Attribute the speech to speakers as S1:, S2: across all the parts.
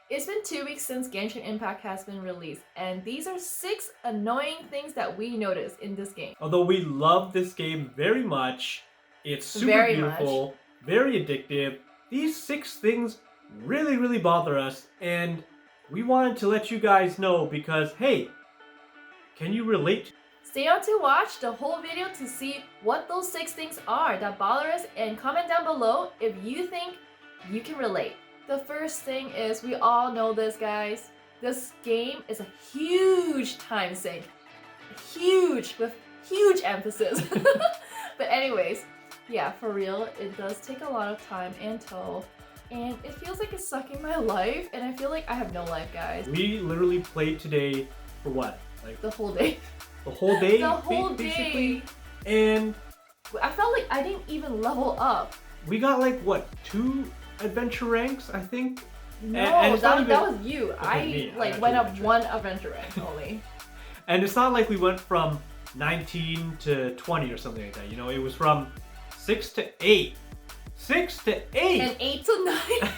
S1: It's been 2 weeks since Genshin Impact has been released, and these are 6 annoying things that we noticed in this game.
S2: Although we love this game very much, it's super
S1: Very much.
S2: beautiful, very addictive. These 6 things really bother us, and we wanted to let you guys know because, hey, can you relate?
S1: Stay on to watch the whole video to see what those 6 things are that bother us, and comment down below if you think you can relate. The first thing is, we all know this, guys. This game is a huge time sink. Huge, with huge emphasis. But anyways, yeah, for real, it does take a lot of time and toll. And it feels like it's sucking my life, and I feel like I have no life, guys.
S2: We literally played today for what? Like
S1: The whole day.
S2: the whole day?
S1: The whole
S2: basically?
S1: day.
S2: And
S1: I felt like I didn't even level up.
S2: we got like, what, 2 adventure ranks, I think?
S1: No,
S2: and it's not
S1: that
S2: even-
S1: was you.
S2: Okay, me, I
S1: I
S2: got
S1: went
S2: two
S1: up
S2: adventure
S1: one adventure rank only.
S2: And it's not like we went from 19 to 20 or something like that. You know, it was from 6 to 8. 6 to 8!
S1: And 8 to 9.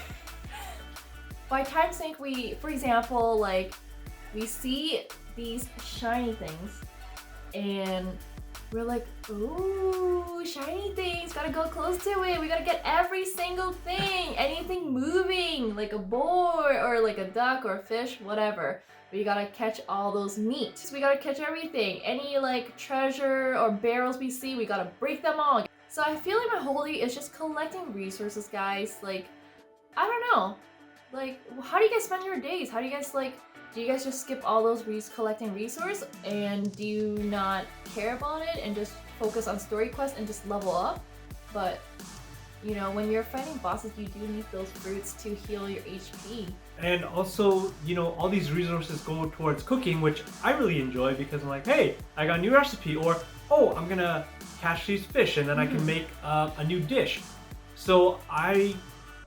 S1: By time sync, we, for example, like, we see these shiny things, and we're like, ooh, shiny things, gotta go close to it. We gotta get every single thing, anything moving, like a boar or like a duck or a fish, whatever. We gotta catch all those meat. We gotta catch everything. Any like treasure or barrels we see, we gotta break them all. So I feel like my whole day is just collecting resources, guys. Like, I don't know. Like, how do you guys spend your days? How do you guys like, do you guys just skip all those collecting resource, and do you not care about it and just focus on story quests and just level up? But, you know, when you're fighting bosses, you do need those fruits to heal your HP.
S2: And also, you know, all these resources go towards cooking, which I really enjoy because I'm like, hey, I got a new recipe, or, oh, I'm gonna catch these fish and then I can make a new dish. So I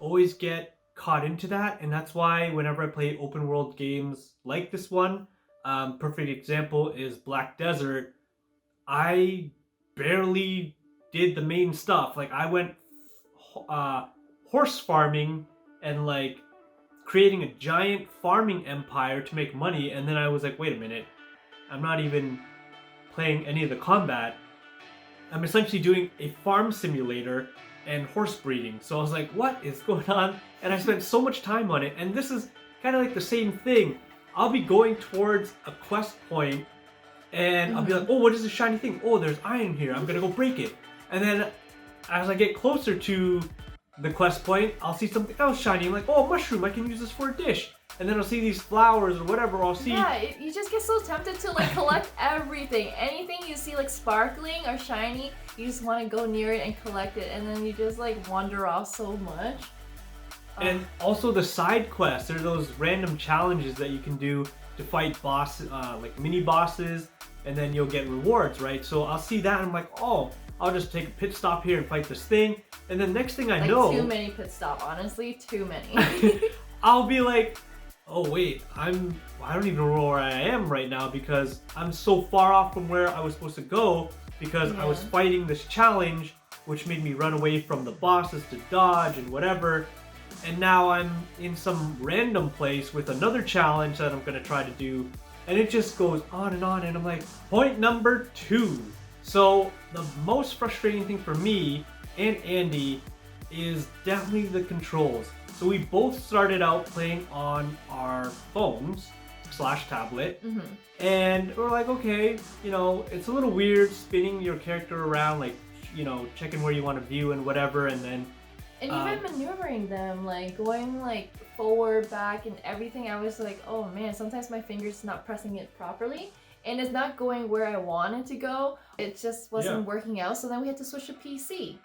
S2: always get caught into that, and that's why whenever I play open world games like this one, perfect example is Black Desert, I barely did the main stuff. Like I went horse farming and like creating a giant farming empire to make money, and then I was like, wait a minute, I'm not even playing any of the combat. I'm essentially doing a farm simulator and horse breeding. So I was like, what is going on? And I spent so much time on it, and this is kind of like the same thing. I'll be going towards a quest point, and I'll be like, oh, what is this shiny thing? Oh, there's iron here, I'm gonna go break it. And then as I get closer to the quest point, I'll see something else shiny. I'm like, oh, a mushroom, I can use this for a dish. And then I'll see these flowers or whatever, or I'll see...
S1: Yeah, you just get so tempted to like collect everything. Anything you see like sparkling or shiny, you just want to go near it and collect it, and then you just like wander off so much.
S2: And also the side quests, there are those random challenges that you can do to fight bosses, like mini bosses, and then you'll get rewards, right? So I'll see that and I'm like, oh, I'll just take a pit stop here and fight this thing. And then next thing I know...
S1: Too many pit stop, honestly, too many.
S2: I'll be like, oh wait, I don't even know where I am right now because I'm so far off from where I was supposed to go because I was fighting this challenge which made me run away from the bosses to dodge and whatever. And now I'm in some random place with another challenge that I'm gonna try to do, and it just goes on, and I'm like, point number 2. So the most frustrating thing for me and Andy is definitely the controls. So we both started out playing on our phones / tablet, and we're like, okay, you know, it's a little weird spinning your character around, like, you know, checking where you want to view and whatever, and then
S1: and even maneuvering them, like going like forward, back, and everything, I was like, oh man, sometimes my finger's not pressing it properly, and it's not going where I wanted to go. It just wasn't working out, so then we had to switch to PC.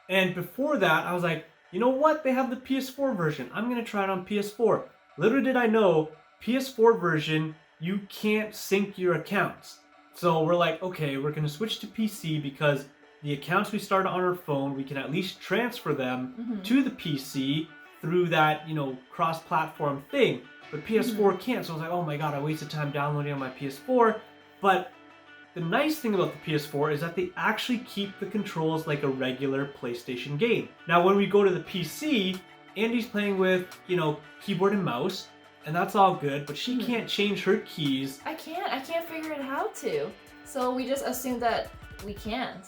S2: And before that, I was like, you know what? They have the PS4 version. I'm going to try it on PS4. Little did I know, PS4 version, you can't sync your accounts. So we're like, okay, we're going to switch to PC because the accounts we start on our phone, we can at least transfer them to the PC through that, you know, cross-platform thing. But PS4 can't. So I was like, oh my god, I wasted time downloading on my PS4. But the nice thing about the PS4 is that they actually keep the controls like a regular PlayStation game. Now when we go to the PC, Andy's playing with, you know, keyboard and mouse, and that's all good, but she can't change her keys.
S1: I can't figure out how to. So we just assume that we can't.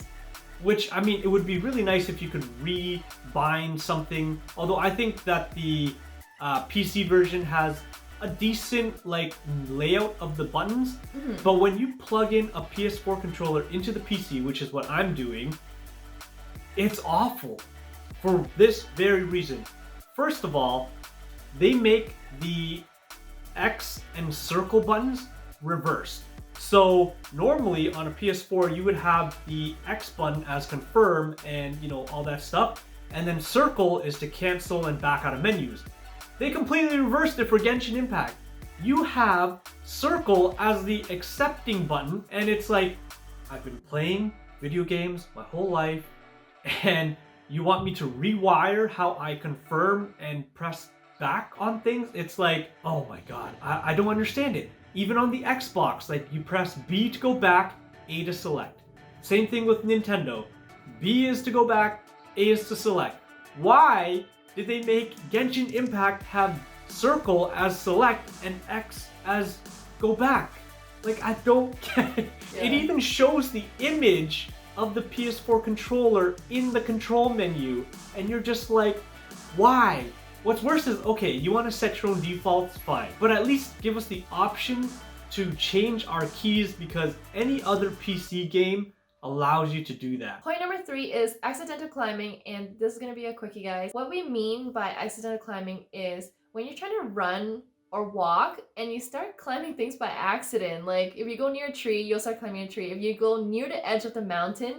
S2: Which, I mean, it would be really nice if you could rebind something. Although I think that the PC version has a decent like layout of the buttons. But when you plug in a PS4 controller into the PC, which is what I'm doing, it's awful for this very reason. First of all, they make the X and circle buttons reversed. So normally on a PS4 you would have the X button as confirm and all that stuff, and then circle is to cancel and back out of menus. They completely reversed it for Genshin Impact. You have circle as the accepting button, and it's like, I've been playing video games my whole life, and you want me to rewire how I confirm and press back on things? It's like, oh my god, I don't understand it. Even on the Xbox, like you press B to go back, A to select. Same thing with Nintendo. B is to go back, A is to select. Why did they make Genshin Impact have circle as select and X as go back? Like, I don't get it.
S1: Yeah.
S2: It even shows the image of the PS4 controller in the control menu, and you're just like, why? What's worse is, okay, you want to set your own defaults, fine. But at least give us the option to change our keys, because any other PC game allows you to do that.
S1: Point number 3 is accidental climbing, and this is going to be a quickie, guys. What we mean by accidental climbing is when you're trying to run or walk and you start climbing things by accident. Like if you go near a tree, you'll start climbing a tree. If you go near the edge of the mountain,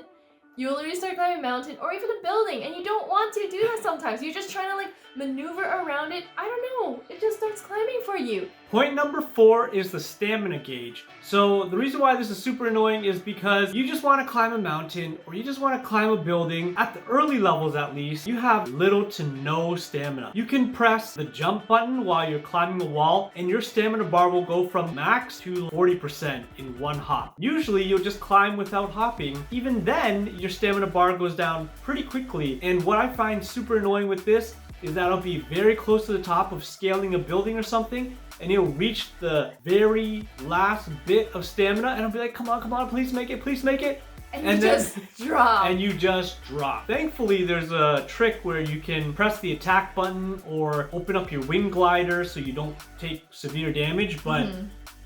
S1: you'll literally start climbing a mountain or even a building, and you don't want to do that sometimes. You're just trying to like maneuver around it. I don't know. It just starts climbing for you.
S2: Point number 4 is the stamina gauge. So the reason why this is super annoying is because you just want to climb a mountain or you just want to climb a building. At the early levels at least, you have little to no stamina. You can press the jump button while you're climbing a wall and your stamina bar will go from max to 40% in one hop. Usually you'll just climb without hopping. Even then, your stamina bar goes down pretty quickly. And what I find super annoying with this is that I'll be very close to the top of scaling a building or something, and it'll reach the very last bit of stamina, and I'll be like, come on, please make it, please make it.
S1: And you just drop.
S2: And you just drop. Thankfully, there's a trick where you can press the attack button or open up your wing glider so you don't take severe damage, but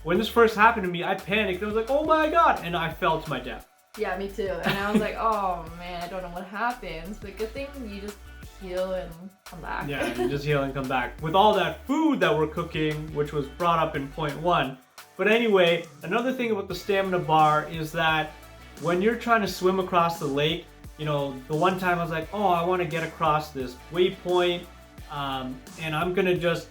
S2: when this first happened to me, I panicked. I was like, oh my god, and I fell to my death.
S1: Yeah, me too. And I was like, oh man, I don't know what happens. But good thing you just heal and come back.
S2: Yeah, you just heal and come back. With all that food that we're cooking, which was brought up in point 1. But anyway, another thing about the stamina bar is that when you're trying to swim across the lake, the one time I was like, oh, I want to get across this waypoint, and I'm going to just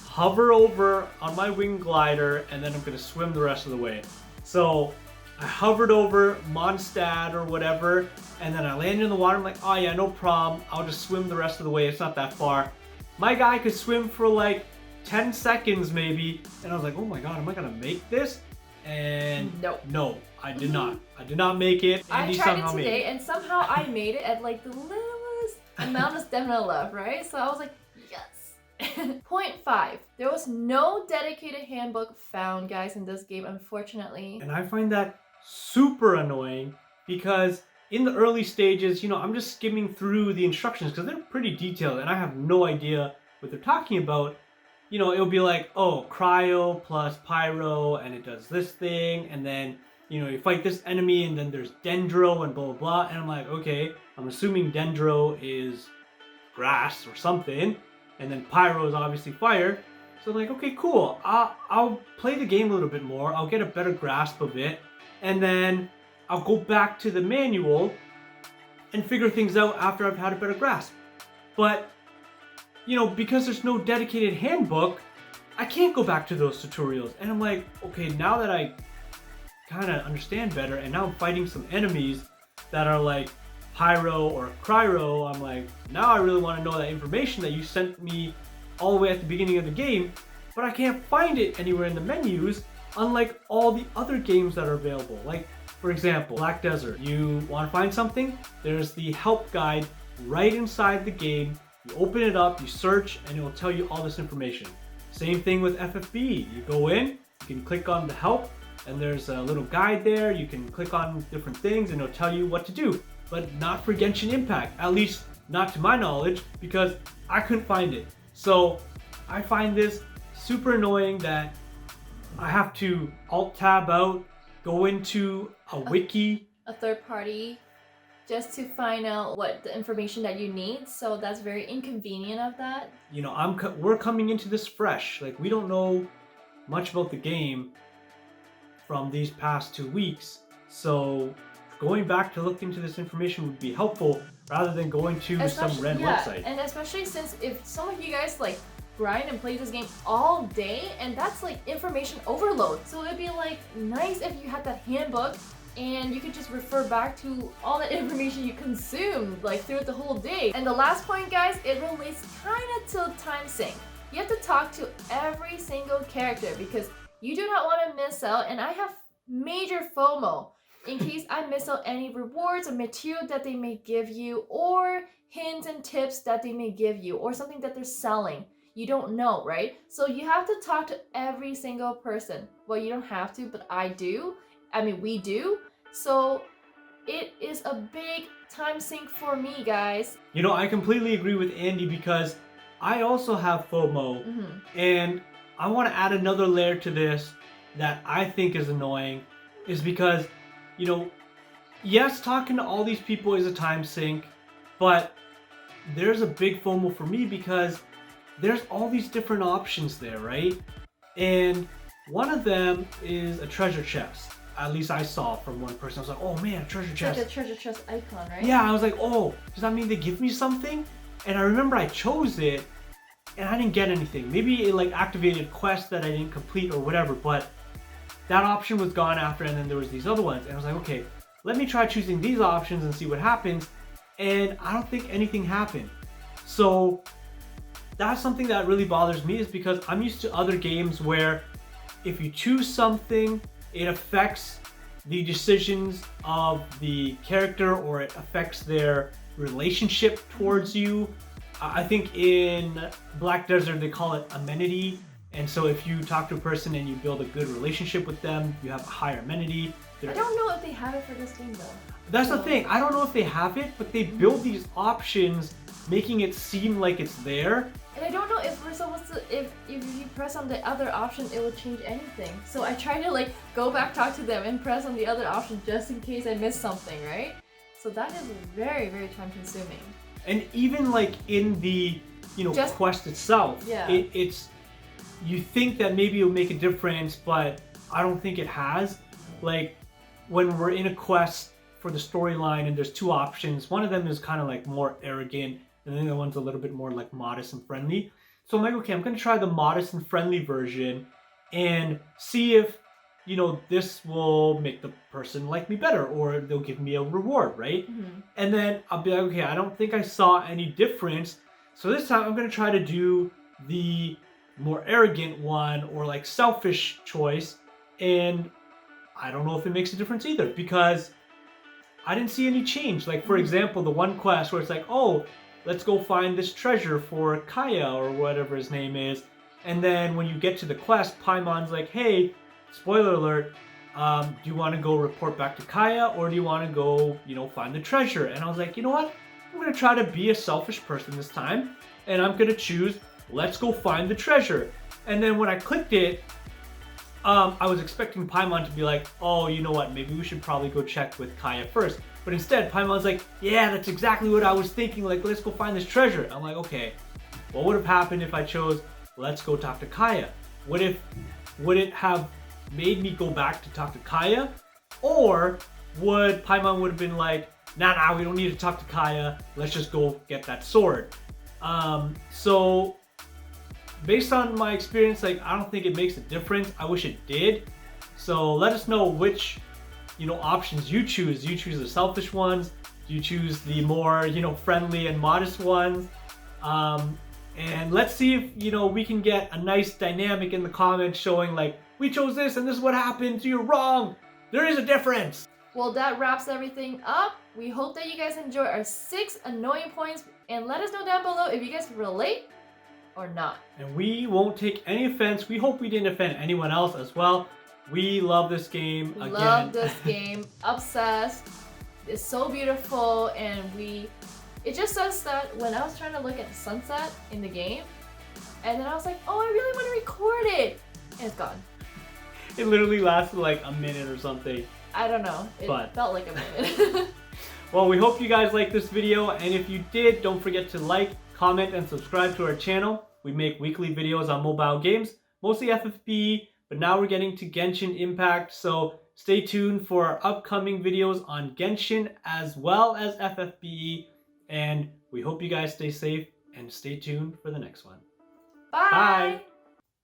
S2: hover over on my wing glider, and then I'm going to swim the rest of the way. So I hovered over Mondstadt or whatever, and then I landed in the water. I'm like, oh yeah, no problem. I'll just swim the rest of the way. It's not that far. My guy could swim for like 10 seconds maybe, and I was like, oh my god, am I gonna make this? And no, I did not. I did not make it. Andy
S1: I tried
S2: somehow
S1: it today, and somehow I made it at like the littlest amount of stamina left, right? So I was like, yes. Point 5. There was no dedicated handbook found, guys, in this game, unfortunately.
S2: And I find that super annoying because in the early stages, I'm just skimming through the instructions because they're pretty detailed and I have no idea what they're talking about. It'll be like, oh, cryo plus pyro and it does this thing, and then, you fight this enemy and then there's dendro and blah, blah, blah. And I'm like, okay, I'm assuming dendro is grass or something, and then pyro is obviously fire. So I'm like, okay, cool. I'll play the game a little bit more. I'll get a better grasp of it. And then I'll go back to the manual and figure things out after I've had a better grasp. But, because there's no dedicated handbook, I can't go back to those tutorials. And I'm like, okay, now that I kind of understand better, and now I'm fighting some enemies that are like pyro or cryo, I'm like, now I really want to know that information that you sent me all the way at the beginning of the game, but I can't find it anywhere in the menus, unlike all the other games that are available. Like, for example, Black Desert. You want to find something? There's the help guide right inside the game. You open it up, you search, and it will tell you all this information. Same thing with FFB. You go in, you can click on the help, and there's a little guide there. You can click on different things and it'll tell you what to do. But not for Genshin Impact, at least not to my knowledge, because I couldn't find it. So I find this super annoying that I have to alt-tab out, go into a wiki.
S1: A third party just to find out what the information that you need. So that's very inconvenient of that.
S2: You know, we're coming into this fresh. Like, we don't know much about the game from these past 2 weeks. So going back to look into this information would be helpful rather than going to some random website.
S1: And especially since if some of you guys like grind and play this game all day, and that's like information overload. So it'd be like nice if you had that handbook and you could just refer back to all the information you consumed like throughout the whole day. And the last point, guys, it relates kind of to Timesink. You have to talk to every single character because you do not want to miss out, and I have major FOMO in case I miss out any rewards or material that they may give you, or hints and tips that they may give you, or something that they're selling. You don't know, right? So you have to talk to every single person. Well, you don't have to, but I do. I mean, we do. So it is a big time sink for me, guys.
S2: You know, I completely agree with Andy because I also have FOMO, and I want to add another layer to this that I think is annoying, is because, you know, yes, talking to all these people is a time sink, but there's a big FOMO for me because there's all these different options there, right? And one of them is a treasure chest. At least I saw from one person. I was like, oh man, a treasure chest.
S1: Like a treasure chest icon, right?
S2: Yeah, I was like, oh, does that mean they give me something? And I remember I chose it and I didn't get anything. Maybe it like activated quests that I didn't complete or whatever, but that option was gone after, and then there was these other ones. And I was like, okay, let me try choosing these options and see what happens. And I don't think anything happened. So that's something that really bothers me, is because I'm used to other games where if you choose something, it affects the decisions of the character, or it affects their relationship towards you. I think in Black Desert they call it amenity, and so if you talk to a person and you build a good relationship with them, you have a higher amenity.
S1: I don't know if they have it for this game though.
S2: That's the thing, I don't know if they have it, but they build these options making it seem like it's there.
S1: And I don't know if we're supposed to, if you press on the other option, it will change anything. So I try to like go back, talk to them, and press on the other option just in case I miss something, right? So that is very, very time consuming.
S2: And even like in the, you know, quest itself, it's, you think that maybe it'll make a difference, but I don't think it has. Like when we're in a quest for the storyline and there's two options, one of them is kind of like more arrogant, and then the other one's a little bit more like modest and friendly. So I'm like, okay, I'm gonna try the modest and friendly version and see if, you know, this will make the person like me better, or they'll give me a reward, right? And then I'll be like, okay, I don't think I saw any difference. So this time I'm gonna try to do the more arrogant one, or like selfish choice. And I don't know if it makes a difference either, because I didn't see any change. Like for example, the one quest where it's like, oh, let's go find this treasure for Kaya, or whatever his name is. And then when you get to the quest, Paimon's like, hey, spoiler alert, do you want to go report back to Kaya, or do you want to go, you know, find the treasure? And I was like, you know what? I'm going to try to be a selfish person this time, and I'm going to choose, let's go find the treasure. And then when I clicked it, I was expecting Paimon to be like, oh, you know what, maybe we should probably go check with Kaya first. But instead, Paimon's like, yeah, that's exactly what I was thinking, like, let's go find this treasure. I'm like, okay, what would have happened if I chose, let's go talk to Kaya? Would it have made me go back to talk to Kaya? Or would Paimon would have been like, nah, we don't need to talk to Kaya, let's just go get that sword. So based on my experience, like, I don't think it makes a difference. I wish it did. So let us know which, you know, options you choose. Do you choose the selfish ones? Do you choose the more, you know, friendly and modest ones? And let's see if, you know, we can get a nice dynamic in the comments showing like, we chose this and this is what happened, you're wrong. There is a difference.
S1: Well, that wraps everything up. We hope that you guys enjoy our 6 annoying points, and let us know down below if you guys relate or not.
S2: And we won't take any offense. We hope we didn't offend anyone else as well. We love this game. Again.
S1: Love this game. Obsessed. It's so beautiful, and it just says that when I was trying to look at the sunset in the game, and then I was like, oh, I really want to record it, and it's gone.
S2: It literally lasted like a minute or something.
S1: I don't know. It
S2: But
S1: felt like a minute.
S2: well, we hope you guys liked this video, and if you did, don't forget to like, comment, and subscribe to our channel. We make weekly videos on mobile games, mostly FFPE, but now we're getting to Genshin Impact, so stay tuned for our upcoming videos on Genshin as well as FFPE, and we hope you guys stay safe and stay tuned for the next one.
S1: Bye!
S2: Bye.